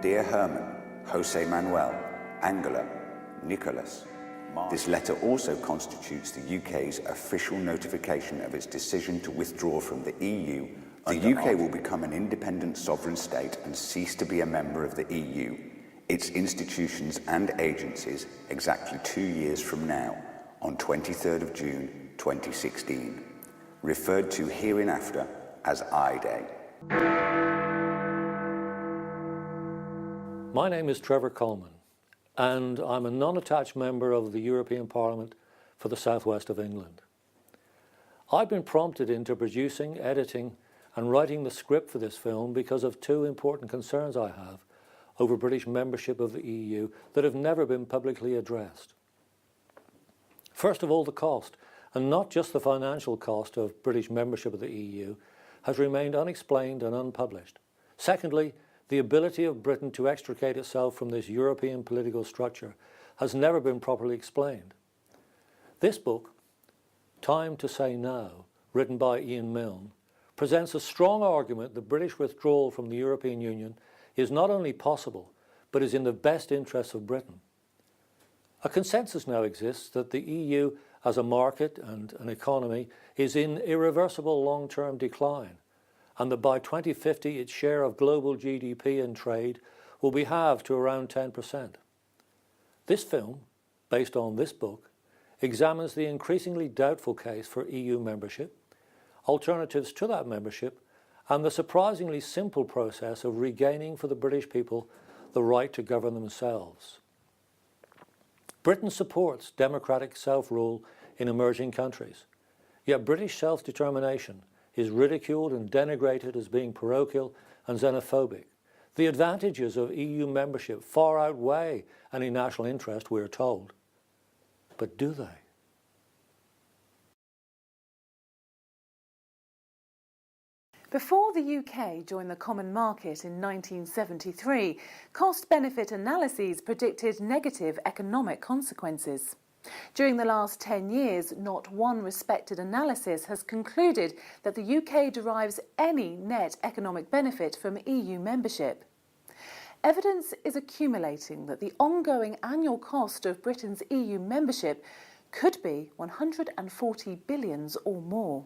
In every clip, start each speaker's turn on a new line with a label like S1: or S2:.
S1: Dear Herman, Jose Manuel, Angela, Nicholas, this letter also constitutes the UK's official notification of its decision to withdraw from the EU. The UK will become an independent sovereign state and cease to be a member of the EU, its institutions and agencies exactly 2 years from now, on 23rd of June 2016, referred to hereinafter as I-Day.
S2: My name is Trevor Coleman, and I'm a non-attached member of the European Parliament for the southwest of England. I've been prompted into producing, editing and writing the script for this film because of two important concerns I have over British membership of the EU that have never been publicly addressed. First of all, the cost, and not just the financial cost of British membership of the EU, has remained unexplained and unpublished. Secondly, the ability of Britain to extricate itself from this European political structure has never been properly explained. This book, Time to Say No, written by Ian Milne, presents a strong argument that British withdrawal from the European Union is not only possible, but is in the best interests of Britain. A consensus now exists that the EU as a market and an economy is in irreversible long-term decline, and that by 2050 its share of global GDP and trade will be halved to around 10%. This film, based on this book, examines the increasingly doubtful case for EU membership, alternatives to that membership, and the surprisingly simple process of regaining for the British people the right to govern themselves. Britain supports democratic self-rule in emerging countries, yet British self-determination is ridiculed and denigrated as being parochial and xenophobic. The advantages of EU membership far outweigh any national interest, we're told. But do they?
S3: Before the UK joined the Common Market in 1973, cost-benefit analyses predicted negative economic consequences. During the last 10 years, not one respected analysis has concluded that the UK derives any net economic benefit from EU membership. Evidence is accumulating that the ongoing annual cost of Britain's EU membership could be 140 billion or more.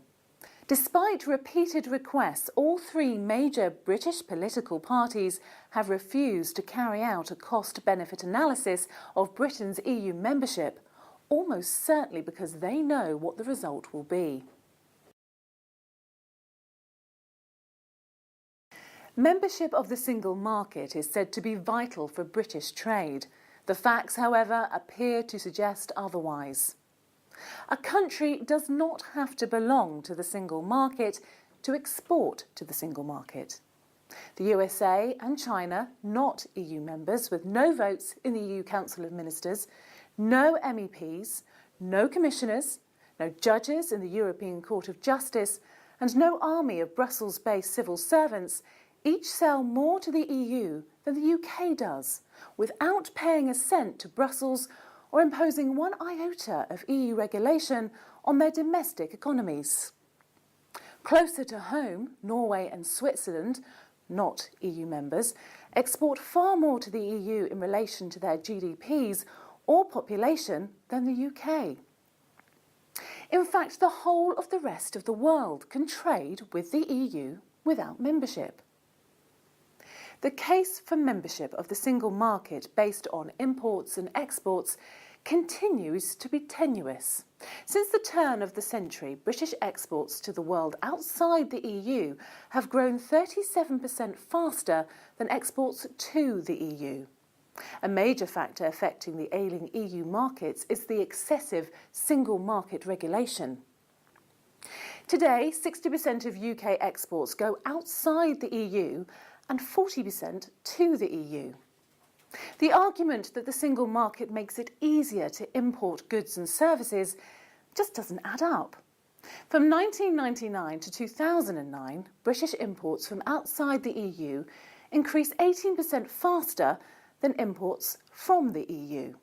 S3: Despite repeated requests, all three major British political parties have refused to carry out a cost-benefit analysis of Britain's EU membership, almost certainly because they know what the result will be. Membership of the single market is said to be vital for British trade. The facts, however, appear to suggest otherwise. A country does not have to belong to the single market to export to the single market. The USA and China, not EU members, with no votes in the EU Council of Ministers, no MEPs, no commissioners, no judges in the European Court of Justice, and no army of Brussels-based civil servants, each sell more to the EU than the UK does, without paying a cent to Brussels or imposing one iota of EU regulation on their domestic economies. Closer to home, Norway and Switzerland, not EU members, export far more to the EU in relation to their GDPs or population than the UK. In fact, the whole of the rest of the world can trade with the EU without membership. The case for membership of the single market based on imports and exports continues to be tenuous. Since the turn of the century, British exports to the world outside the EU have grown 37% faster than exports to the EU. A major factor affecting the ailing EU markets is the excessive single market regulation. Today, 60% of UK exports go outside the EU and 40% to the EU. The argument that the single market makes it easier to import goods and services just doesn't add up. From 1999 to 2009, British imports from outside the EU increased 18% faster than imports from the EU.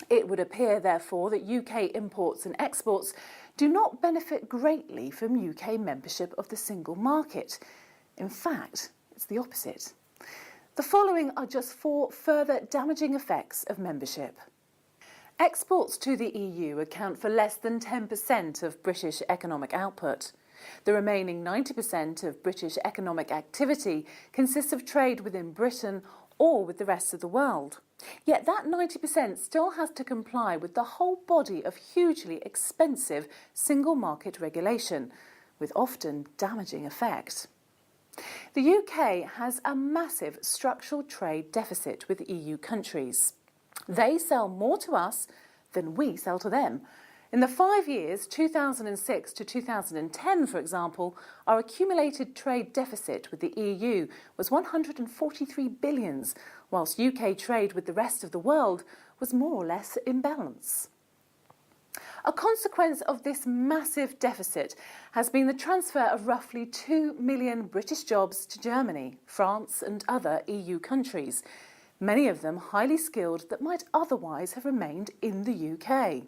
S3: It would appear, therefore, that UK imports and exports do not benefit greatly from UK membership of the single market. In fact, it's the opposite. The following are just 4 further damaging effects of membership. Exports to the EU account for less than 10% of British economic output. The remaining 90% of British economic activity consists of trade within Britain or with the rest of the world. Yet that 90% still has to comply with the whole body of hugely expensive single market regulation, with often damaging effect. The UK has a massive structural trade deficit with EU countries. They sell more to us than we sell to them. In the 5 years, 2006 to 2010, for example, our accumulated trade deficit with the EU was 143 billion, whilst UK trade with the rest of the world was more or less in balance. A consequence of this massive deficit has been the transfer of roughly 2 million British jobs to Germany, France and other EU countries, many of them highly skilled that might otherwise have remained in the UK.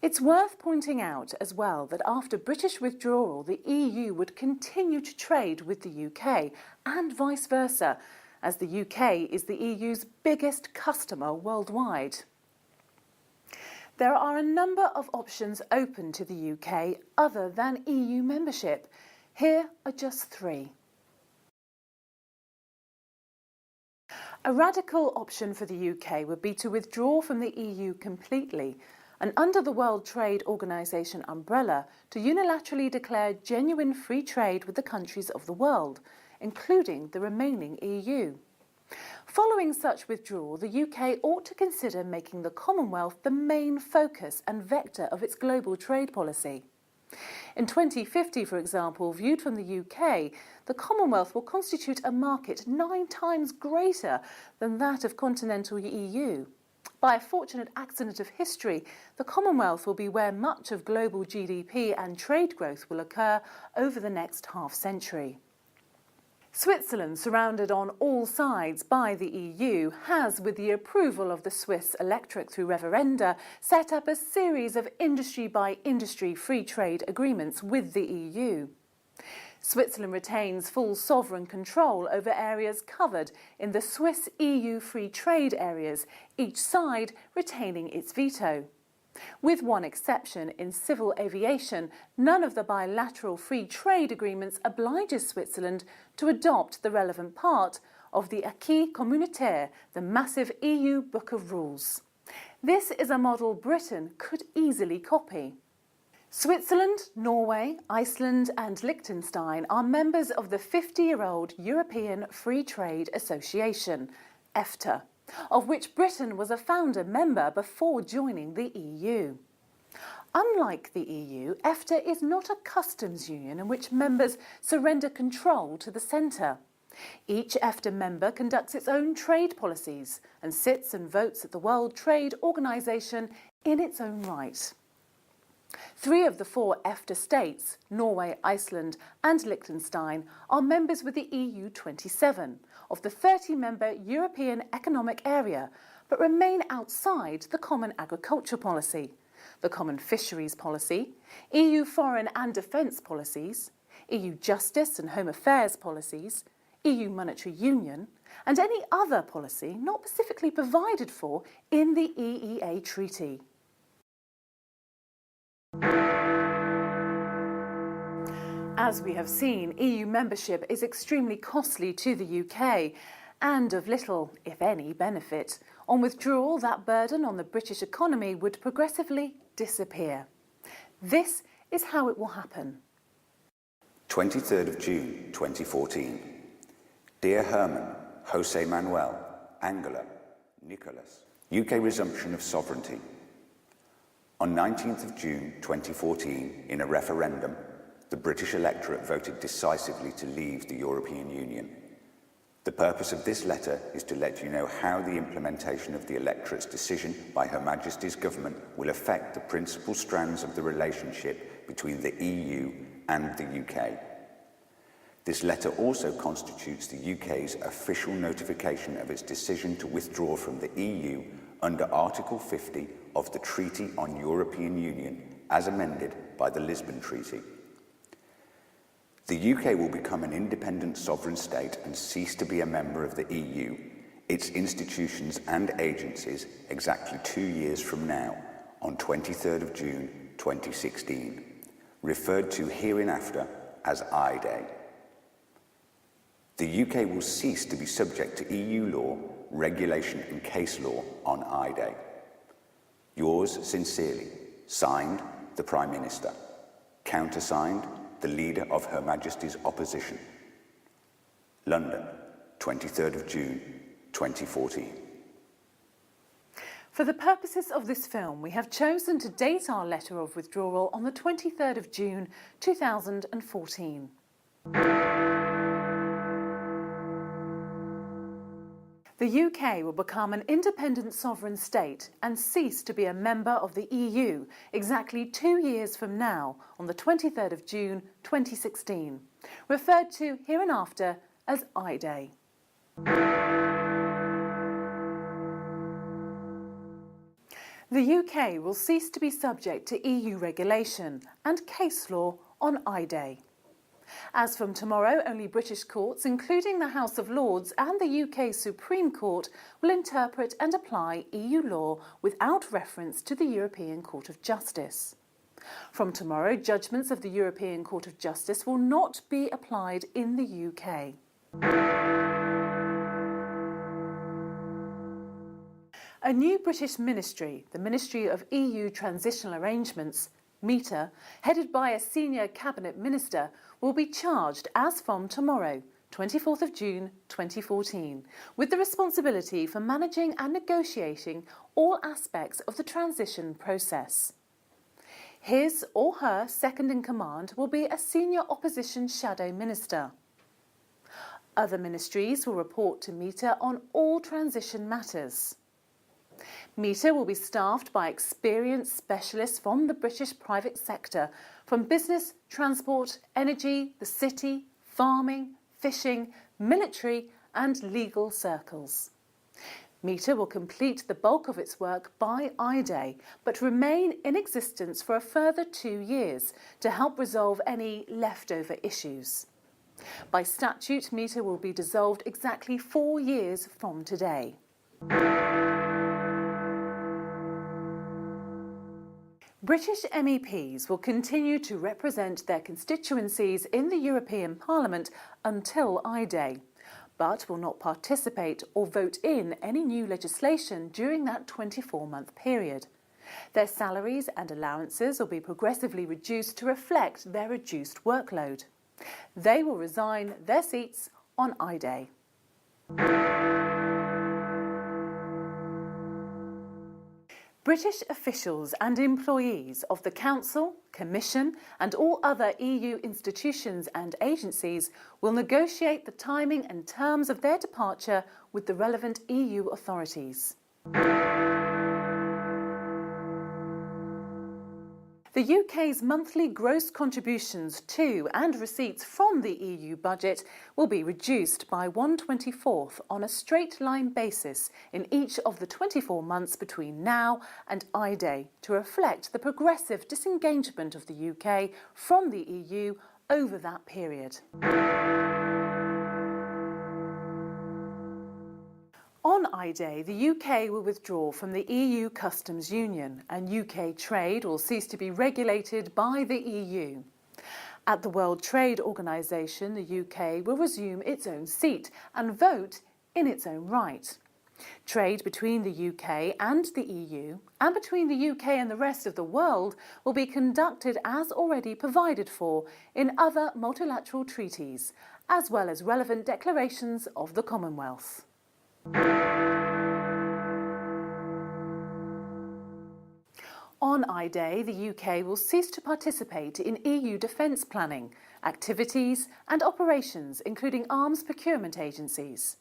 S3: It's worth pointing out as well that after British withdrawal, the EU would continue to trade with the UK and vice versa, as the UK is the EU's biggest customer worldwide. There are a number of options open to the UK other than EU membership. Here are just 3. A radical option for the UK would be to withdraw from the EU completely and under the World Trade Organization umbrella to unilaterally declare genuine free trade with the countries of the world, including the remaining EU. Following such withdrawal, the UK ought to consider making the Commonwealth the main focus and vector of its global trade policy. In 2050, for example, viewed from the UK, the Commonwealth will constitute a market 9 times greater than that of continental EU. By a fortunate accident of history, the Commonwealth will be where much of global GDP and trade growth will occur over the next half-century. Switzerland, surrounded on all sides by the EU, has, with the approval of the Swiss electorate through referenda, set up a series of industry-by-industry free trade agreements with the EU. Switzerland retains full sovereign control over areas covered in the Swiss-EU free trade areas, each side retaining its veto. With one exception, in civil aviation, none of the bilateral free trade agreements obliges Switzerland to adopt the relevant part of the acquis communautaire, the massive EU book of rules. This is a model Britain could easily copy. Switzerland, Norway, Iceland and Liechtenstein are members of the 50-year-old European Free Trade Association, EFTA, of which Britain was a founder member before joining the EU. Unlike the EU, EFTA is not a customs union in which members surrender control to the centre. Each EFTA member conducts its own trade policies and sits and votes at the World Trade Organization in its own right. 3 of the 4 EFTA states, Norway, Iceland and Liechtenstein, are members with the EU 27 of the 30-member European Economic Area, but remain outside the Common Agriculture Policy, the Common Fisheries Policy, EU Foreign and Defence Policies, EU Justice and Home Affairs Policies, EU Monetary Union, and any other policy not specifically provided for in the EEA Treaty. As we have seen, EU membership is extremely costly to the UK and of little, if any, benefit. On withdrawal, that burden on the British economy would progressively disappear. This is how it will happen.
S1: 23rd of June 2014. Dear Herman, Jose Manuel, Angela, Nicholas. UK resumption of sovereignty. On 19th of June 2014, in a referendum, the British electorate voted decisively to leave the European Union. The purpose of this letter is to let you know how the implementation of the electorate's decision by Her Majesty's government will affect the principal strands of the relationship between the EU and the UK. This letter also constitutes the UK's official notification of its decision to withdraw from the EU under Article 50 of the Treaty on European Union, as amended by the Lisbon Treaty. The UK will become an independent sovereign state and cease to be a member of the EU, its institutions and agencies exactly 2 years from now, on 23rd of June 2016, referred to hereinafter as I-Day. The UK will cease to be subject to EU law, regulation and case law on I-Day. Yours sincerely, signed, the Prime Minister. Countersigned, the Leader of Her Majesty's Opposition. London, 23rd of June, 2014.
S3: For the purposes of this film, we have chosen to date our letter of withdrawal on the 23rd of June 2014. The UK will become an independent sovereign state and cease to be a member of the EU exactly 2 years from now, on the 23rd of June 2016, referred to hereinafter as I-Day. The UK will cease to be subject to EU regulation and case law on I-Day. As from tomorrow, only British courts, including the House of Lords and the UK Supreme Court, will interpret and apply EU law without reference to the European Court of Justice. From tomorrow, judgments of the European Court of Justice will not be applied in the UK. A new British ministry, the Ministry of EU Transitional Arrangements, MITA, headed by a senior cabinet minister, will be charged as from tomorrow, 24th of June 2014, with the responsibility for managing and negotiating all aspects of the transition process. His or her second in command will be a senior opposition shadow minister. Other ministries will report to MITA on all transition matters. MITA will be staffed by experienced specialists from the British private sector, from business, transport, energy, the city, farming, fishing, military and legal circles. MITA will complete the bulk of its work by I-Day, but remain in existence for a further 2 years to help resolve any leftover issues. By statute, MITA will be dissolved exactly 4 years from today. British MEPs will continue to represent their constituencies in the European Parliament until I-Day, but will not participate or vote in any new legislation during that 24-month period. Their salaries and allowances will be progressively reduced to reflect their reduced workload. They will resign their seats on I-Day. British officials and employees of the Council, Commission and all other EU institutions and agencies will negotiate the timing and terms of their departure with the relevant EU authorities. The UK's monthly gross contributions to and receipts from the EU budget will be reduced by 1/24 on a straight-line basis in each of the 24 months between now and I-Day to reflect the progressive disengagement of the UK from the EU over that period. On I-Day, the UK will withdraw from the EU Customs Union and UK trade will cease to be regulated by the EU. At the World Trade Organization, the UK will resume its own seat and vote in its own right. Trade between the UK and the EU, and between the UK and the rest of the world, will be conducted as already provided for in other multilateral treaties, as well as relevant declarations of the Commonwealth. On I-Day, the UK will cease to participate in EU defence planning, activities and operations, including arms procurement agencies.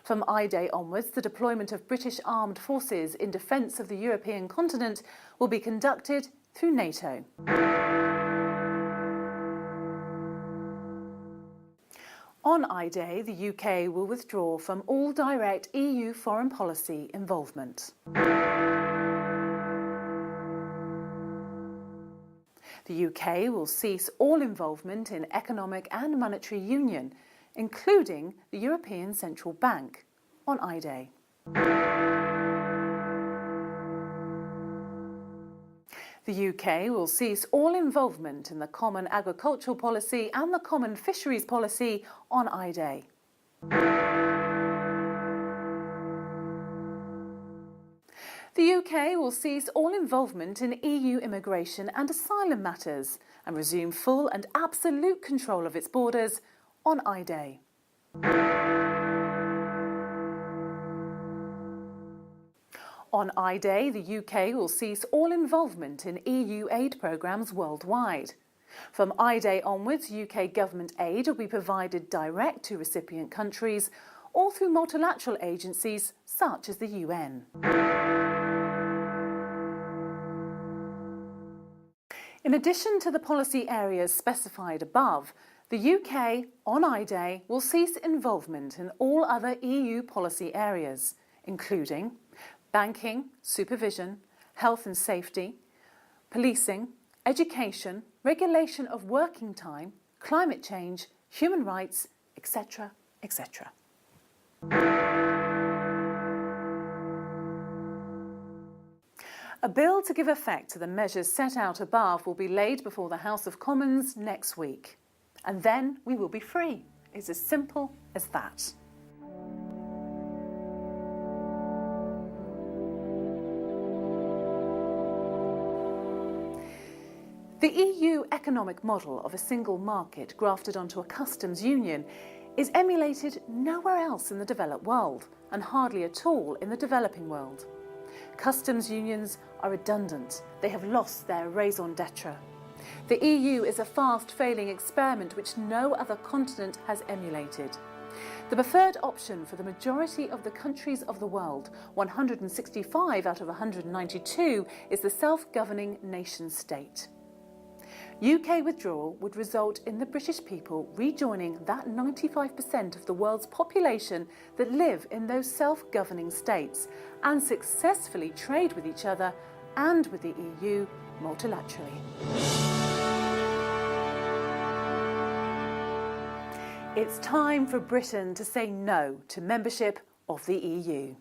S3: From I-Day onwards, the deployment of British armed forces in defence of the European continent will be conducted through NATO. On I-Day, the UK will withdraw from all direct EU foreign policy involvement. The UK will cease all involvement in economic and monetary union, including the European Central Bank, on I-Day. The UK will cease all involvement in the Common Agricultural Policy and the Common Fisheries Policy on I-Day. The UK will cease all involvement in EU immigration and asylum matters and resume full and absolute control of its borders on I-Day. On I-Day, the UK will cease all involvement in EU aid programmes worldwide. From I-Day onwards, UK government aid will be provided direct to recipient countries or through multilateral agencies such as the UN. In addition to the policy areas specified above, the UK, on I-Day, will cease involvement in all other EU policy areas, including banking, supervision, health and safety, policing, education, regulation of working time, climate change, human rights, etc., etc. A bill to give effect to the measures set out above will be laid before the House of Commons next week. And then we will be free. It's as simple as that. The EU economic model of a single market grafted onto a customs union is emulated nowhere else in the developed world, and hardly at all in the developing world. Customs unions are redundant. They have lost their raison d'etre. The EU is a fast-failing experiment which no other continent has emulated. The preferred option for the majority of the countries of the world, 165 out of 192, is the self-governing nation-state. UK withdrawal would result in the British people rejoining that 95% of the world's population that live in those self-governing states and successfully trade with each other and with the EU multilaterally. It's time for Britain to say no to membership of the EU.